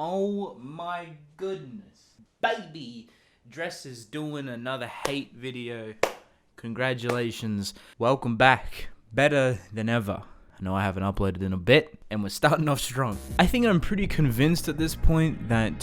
Oh my goodness. Baby, Dress is doing another hate video. Congratulations. Welcome back. Better than ever. I know I haven't uploaded in a bit, and we're starting off strong. I think I'm pretty convinced at this point that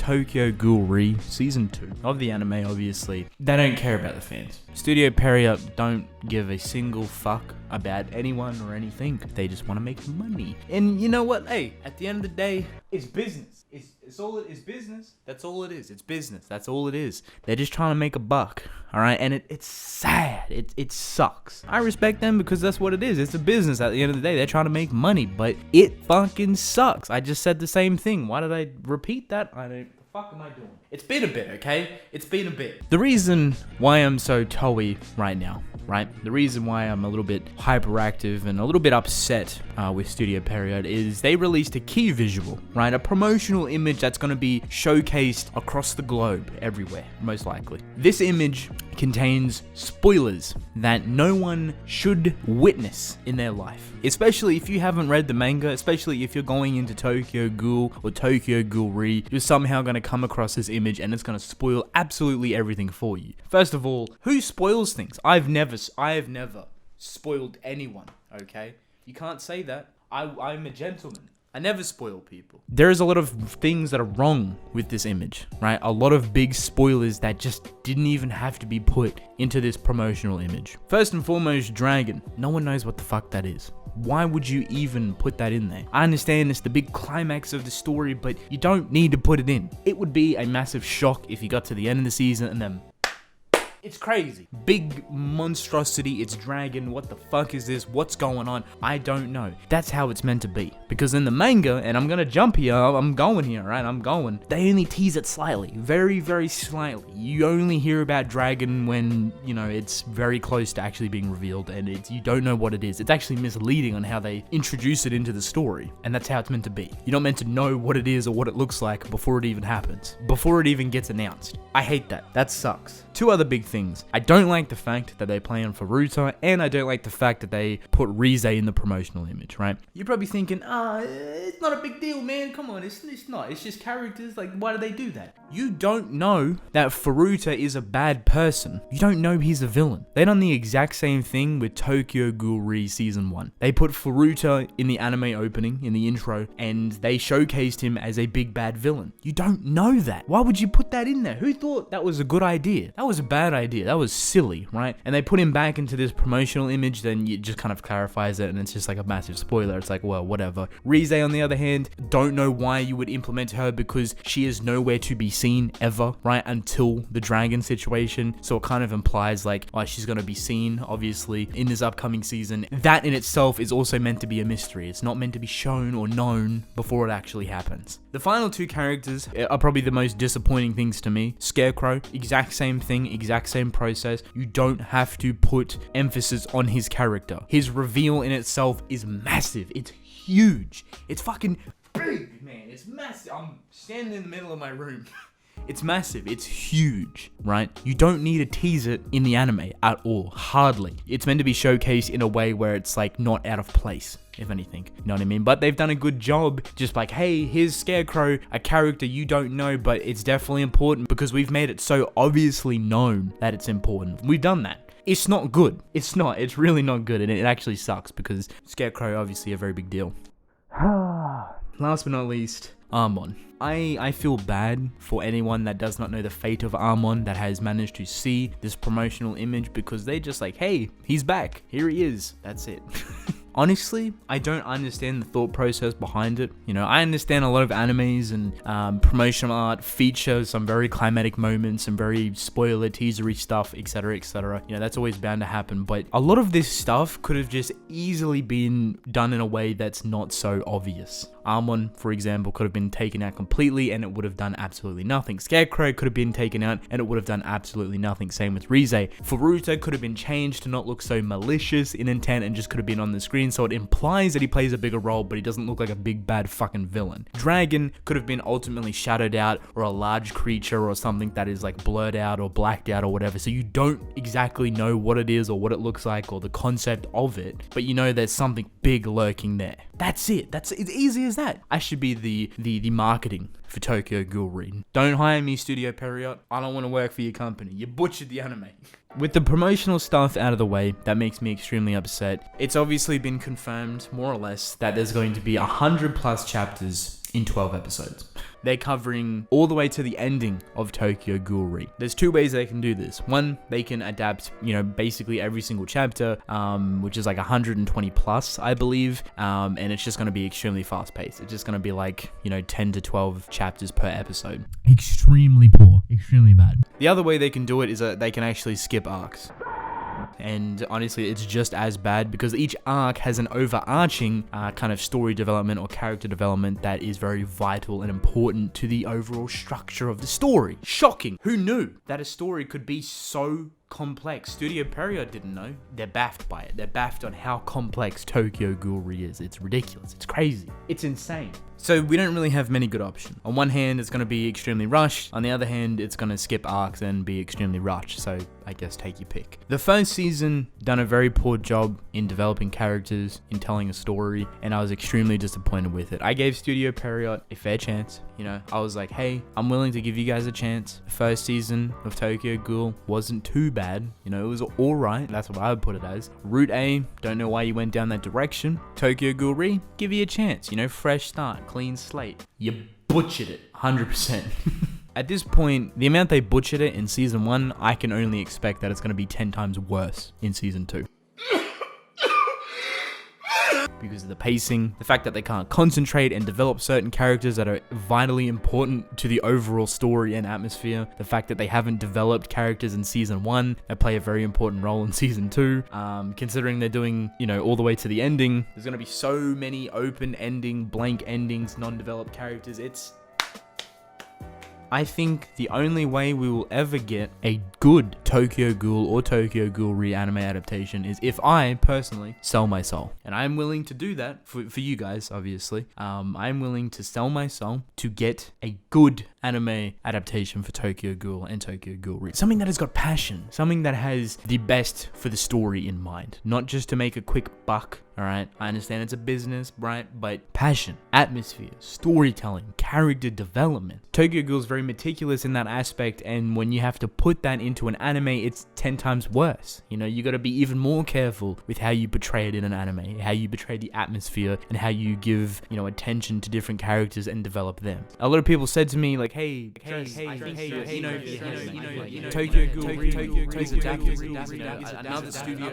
Ghoul REE Season 2 of the anime, obviously, they don't care about the fans. Studio Period don't give a single fuck about anyone or anything. They just want to make money. And you know what? Hey, at the end of the day, it's business. It's all it is. Business. That's all it is. It's business. That's all it is. They're just trying to make a buck. All right, and it's sad. It sucks. I respect them because that's what it is. It's a business. At the end of the day, they're trying to make money, but it fucking sucks. I just said the same thing. Why did I repeat that? I don't. What the fuck am I doing? It's been a bit, okay? It's been a bit. The reason why I'm so toey right now, right? The reason why I'm a little bit hyperactive and a little bit upset with Studio Period is they released a key visual, right? A promotional image that's going to be showcased across the globe, everywhere, most likely. This image contains spoilers that no one should witness in their life, especially if you haven't read the manga, especially if you're going into Tokyo Ghoul or Ghoul REE, you're somehow going to come across this image and it's going to spoil absolutely everything for you. First of all, who spoils things? I have never spoiled anyone, okay? You can't say that. I'm a gentleman. I never spoil people. There is a lot of things that are wrong with this image, right? A lot of big spoilers that just didn't even have to be put into this promotional image. First and foremost, Dragon. No one knows what the fuck that is. Why would you even put that in there? I understand it's the big climax of the story, but you don't need to put it in. It would be a massive shock if you got to the end of the season and then it's crazy. Big monstrosity, it's Dragon, what the fuck is this? What's going on? I don't know. That's how it's meant to be. Because in the manga, and I'm gonna jump here, I'm going here, right? They only tease it slightly. Very, very slightly. You only hear about Dragon when, you know, it's very close to actually being revealed, and you don't know what it is. It's actually misleading on how they introduce it into the story, and that's how it's meant to be. You're not meant to know what it is or what it looks like before it even happens. Before it even gets announced. I hate that. That sucks. Two other big things. I don't like the fact that they play on Furuta, and I don't like the fact that they put Rize in the promotional image, right? You're probably thinking, it's not a big deal, man. Come on, it's not. It's just characters. Like, why do they do that? You don't know that Furuta is a bad person. You don't know he's a villain. They done the exact same thing with Ghoul REE Season 1. They put Furuta in the anime opening, in the intro, and they showcased him as a big bad villain. You don't know that. Why would you put that in there? Who thought that was a good idea? That was a bad idea. That was silly, right? And they put him back into this promotional image, then it just kind of clarifies it, and it's just like a massive spoiler. It's like, well, whatever. Rize, on the other hand, don't know why you would implement her because she is nowhere to be seen ever, right? Until the dragon situation. So it kind of implies like, oh, she's going to be seen, obviously, in this upcoming season. That in itself is also meant to be a mystery. It's not meant to be shown or known before it actually happens. The final two characters are probably the most disappointing things to me. Scarecrow, exact same thing, exact same process. You don't have to put emphasis on his character. His reveal in itself is massive. It's huge. It's fucking big, man. It's massive. I'm standing in the middle of my room. It's massive. It's huge, right? You don't need to tease it in the anime at all. Hardly. It's meant to be showcased in a way where it's like not out of place, if anything. You know what I mean? But they've done a good job. Just like, hey, here's Scarecrow, a character you don't know, but it's definitely important because we've made it so obviously known that it's important. We've done that. It's not good. It's not. It's really not good. And it actually sucks because Scarecrow, obviously a very big deal. Last but not least, Armon. I feel bad for anyone that does not know the fate of Armon that has managed to see this promotional image because they just like, hey, he's back. Here he is. That's it. Honestly, I don't understand the thought process behind it. You know, I understand a lot of animes and promotional art feature some very climatic moments and very spoiler, teasery stuff, etc., etc. You know, that's always bound to happen. But a lot of this stuff could have just easily been done in a way that's not so obvious. Armon, for example, could have been taken out completely and it would have done absolutely nothing. Scarecrow could have been taken out and it would have done absolutely nothing. Same with Rize. Furuta could have been changed to not look so malicious in intent and just could have been on the screen, so it implies that he plays a bigger role, but he doesn't look like a big bad fucking villain. Dragon could have been ultimately shadowed out, or a large creature or something that is like blurred out or blacked out or whatever, so you don't exactly know what it is or what it looks like or the concept of it, but you know there's something big lurking there. That's it. It's easy as that? I should be the marketing for Tokyo Ghoul REE. Don't hire me, Studio Period. I don't want to work for your company. You butchered the anime. With the promotional stuff out of the way, that makes me extremely upset. It's obviously been confirmed, more or less, that there's going to be 100+ chapters in 12 episodes. They're covering all the way to the ending of Tokyo Ghoul REE. There's two ways they can do this. One, they can adapt, basically every single chapter, which is like 120+, I believe, and it's just going to be extremely fast paced. It's just going to be like, 10 to 12 chapters per episode. Extremely poor, extremely bad. The other way they can do it is that they can actually skip arcs. And honestly, it's just as bad because each arc has an overarching kind of story development or character development that is very vital and important to the overall structure of the story. Shocking! Who knew that a story could be so complex? Studio Period didn't know. They're baffed by it. They're baffed on how complex Tokyo Ghoul REE is. It's ridiculous. It's crazy. It's insane. So we don't really have many good options. On one hand, it's going to be extremely rushed. On the other hand, it's going to skip arcs and be extremely rushed. So I guess take your pick. The first season done a very poor job in developing characters, in telling a story, and I was extremely disappointed with it. I gave Studio Period a fair chance. I was like, hey, I'm willing to give you guys a chance. The first season of Tokyo Ghoul wasn't too bad. It was all right. That's what I would put it as. Route A, don't know why you went down that direction. Tokyo Ghoul REE, give you a chance. Fresh start, clean slate. You butchered it, 100%. At this point, the amount they butchered it in season 1, I can only expect that it's going to be 10 times worse in season 2. Because of the pacing, the fact that they can't concentrate and develop certain characters that are vitally important to the overall story and atmosphere, the fact that they haven't developed characters in season 1 that play a very important role in season 2, considering they're doing, all the way to the ending, there's going to be so many open ending, blank endings, non-developed characters. I think the only way we will ever get a good Tokyo Ghoul or Tokyo Ghoul REE anime adaptation is if I personally sell my soul. And I'm willing to do that for you guys, obviously. I'm willing to sell my soul to get a good anime adaptation for Tokyo Ghoul and Tokyo Ghoul REE. Something that has got passion, something that has the best for the story in mind, not just to make a quick buck. All right, I understand it's a business, right? But passion, atmosphere, storytelling, character development. Tokyo Ghoul is very meticulous in that aspect, and when you have to put that into an anime, it's 10 times worse. You got to be even more careful with how you portray it in an anime, how you portray the atmosphere, and how you give, attention to different characters and develop them. A lot of people said to me, like, hey, Tokyo Ghoul REE is adapted another studio.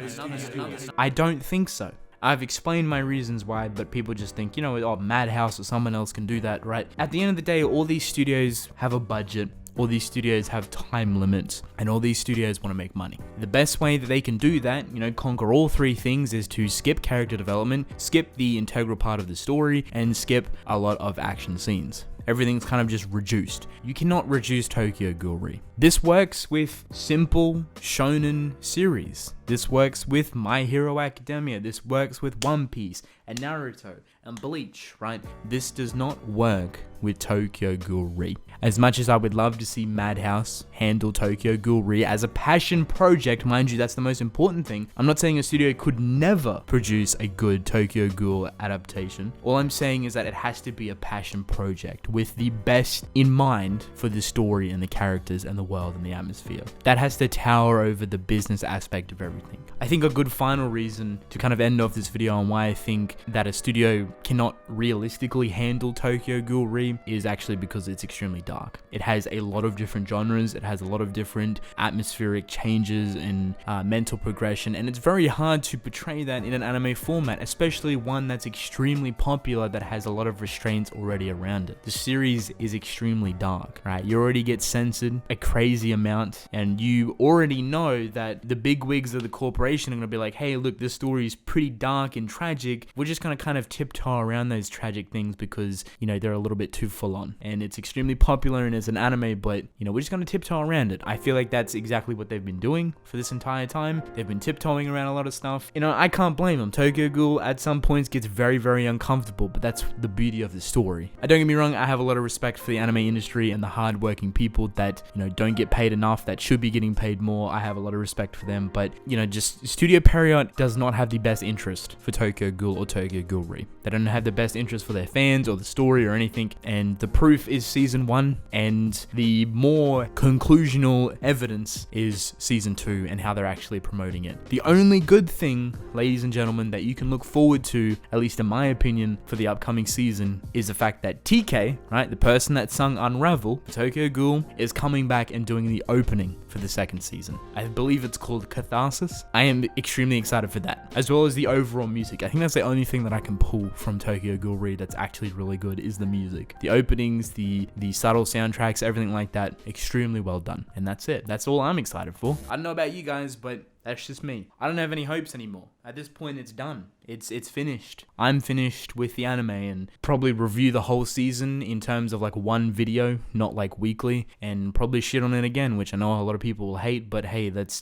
I don't think so. I've explained my reasons why, but people just think, Madhouse or someone else can do that, right? At the end of the day, all these studios have a budget, all these studios have time limits, and all these studios want to make money. The best way that they can do that, conquer all three things, is to skip character development, skip the integral part of the story, and skip a lot of action scenes. Everything's kind of just reduced. You cannot reduce Tokyo Ghoul REE. This works with simple shonen series. This works with My Hero Academia. This works with One Piece and Naruto and Bleach, right? This does not work with Tokyo Ghoul REE. As much as I would love to see Madhouse handle Tokyo Ghoul REE as a passion project, mind you, that's the most important thing. I'm not saying a studio could never produce a good Tokyo Ghoul adaptation. All I'm saying is that it has to be a passion project with the best in mind for the story and the characters and the world and the atmosphere. That has to tower over the business aspect of everything. I think a good final reason to kind of end off this video on why I think that a studio cannot realistically handle Tokyo Ghoul REE is actually because it's extremely dark. It has a lot of different genres, it has a lot of different atmospheric changes and mental progression, and it's very hard to portray that in an anime format, especially one that's extremely popular that has a lot of restraints already around it. The series is extremely dark, right? You already get censored a crazy amount, and you already know that the big wigs of the corporation are going to be like, hey, look, this story is pretty dark and tragic. We're just going to kind of tiptoe around those tragic things because, they're a little bit too full on. And it's extremely popular and it's an anime, but, we're just going to tiptoe around it. I feel like that's exactly what they've been doing for this entire time. They've been tiptoeing around a lot of stuff. I can't blame them. Tokyo Ghoul at some points gets very, very uncomfortable, but that's the beauty of the story. Don't get me wrong, I have a lot of respect for the anime industry and the hardworking people that, don't get paid enough, that should be getting paid more. I have a lot of respect for them, but, just Studio Period does not have the best interest for Tokyo Ghoul or Tokyo Ghoul REE. They don't have the best interest for their fans or the story or anything. And the proof is season 1, and the more conclusional evidence is season 2 and how they're actually promoting it. The only good thing, ladies and gentlemen, that you can look forward to, at least in my opinion, for the upcoming season is the fact that TK, right, the person that sung Unravel, Tokyo Ghoul, is coming back and doing the opening for the second season. I believe it's called Catharsis. I am extremely excited for that, as well as the overall music. I think that's the only thing that I can pull from Tokyo Ghoul REE that's actually really good is the music. The openings, the subtle soundtracks, everything like that, extremely well done. And that's it. That's all I'm excited for. I don't know about you guys, but that's just me. I don't have any hopes anymore. At this point, it's done. It's finished. I'm finished with the anime, and probably review the whole season in terms of like one video, not like weekly, and probably shit on it again, which I know a lot of people will hate, but hey, that's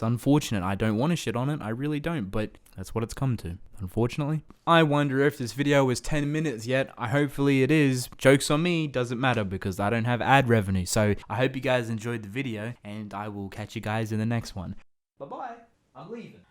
unfortunate. I don't want to shit on it. I really don't, but that's what it's come to, unfortunately. I wonder if this video was 10 minutes yet. Hopefully it is. Joke's on me, doesn't matter because I don't have ad revenue. So I hope you guys enjoyed the video, and I will catch you guys in the next one. Bye-bye. I'm leaving.